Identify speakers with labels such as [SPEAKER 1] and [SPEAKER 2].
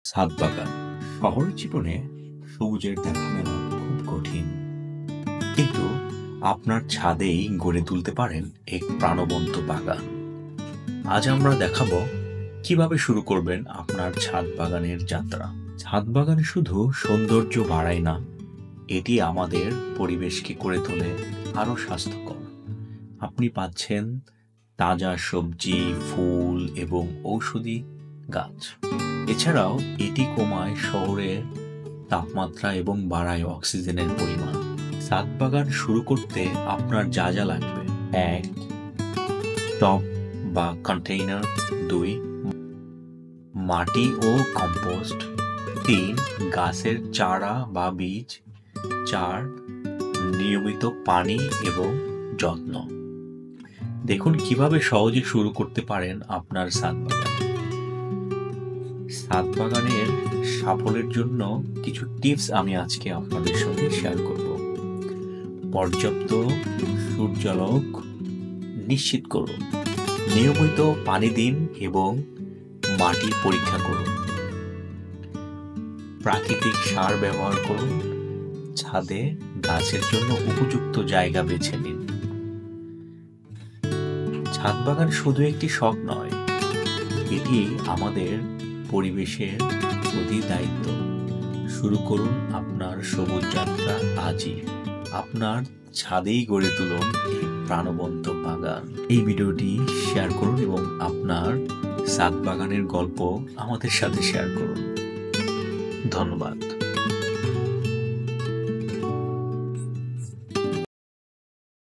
[SPEAKER 1] ছাদ বাগান। শহর জীবনে সবুজের দেখা মেলা খুব কঠিন, কিন্তু আপনার ছাদেই গড়ে তুলতে পারেন এক প্রাণবন্ত বাগান। আজ আমরা দেখাবো কিভাবে শুরু করবেন আপনার ছাদ বাগানের যাত্রা। ছাদ বাগান শুধু সৌন্দর্য বাড়ায় না, এটি আমাদের পরিবেশকে করে তোলে আরো স্বাস্থ্যকর। আপনি পাচ্ছেন তাজা সবজি, ফুল এবং ঔষধি গাছ। এছাড়াও এটি কমায় শহরের তাপমাত্রা এবং বাড়ায় অক্সিজেনের পরিমাণ। ছাদ বাগান শুরু করতে আপনার যা যা লাগবে: 1. টব বা কন্টেইনার। 2. মাটি ও কম্পোস্ট। 3. গাছের চারা বা বীজ। 4. নিয়মিত পানি এবং যত্ন। দেখুন কিভাবে সহজে শুরু করতে পারেন আপনার ছাদ বাগান। ছাদ বাগানের সাফল্যের জন্য কিছু টিপস আমি আজকে আপনাদের সঙ্গে শেয়ার করব। পর্যাপ্ত সূর্যালোক নিশ্চিত করুন, নিয়মিত পানি দিন এবং মাটি পরীক্ষা করুন, প্রাকৃতিক সার ব্যবহার করুন, ছাদে গাছের জন্য উপযুক্ত জায়গা বেছে নিন। ছাদ বাগান শুধু একটি শখ নয়, এটি আমাদের পরিবেশের প্রতি দায়িত্ব। শুরু করুন আপনার সবুজ যাত্রা আজই। আপনার ছাদেই গড়ে তুলুন এই প্রাণবন্ত বাগান। এই ভিডিওটি শেয়ার করুন এবং আপনার ছাদ বাগানের গল্প আমাদের সাথে শেয়ার করুন। ধন্যবাদ।